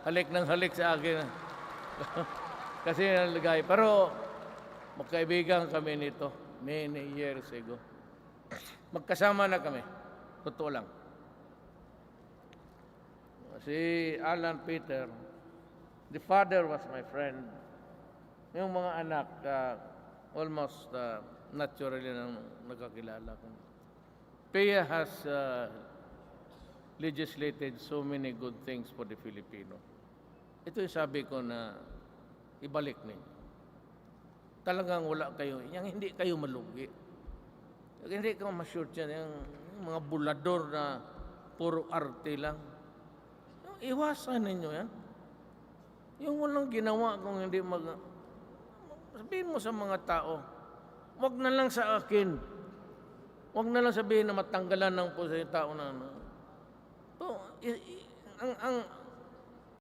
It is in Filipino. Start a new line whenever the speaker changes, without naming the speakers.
halik ng halik sa akin. Kasi nalagay. Pero magkaibigan kami nito many years ago. Magkasama na kami. Totoo lang. Si Alan Peter, the father was my friend. Yung mga anak, almost naturally nang nakakilala ko. Pia has legislated so many good things for the Filipino. Ito yung sabi ko na ibalik ninyo. Talagang wala kayo, yung hindi kayo malugi. Hindi ka ma-sure yan, yung mga bulador na puro arte lang. Iwasan ninyo yan. Yung walang ginawa kung hindi sabihin mo sa mga tao, wag na lang sa akin. Wag na lang sabihin na matanggalan ng puso yung tao na ang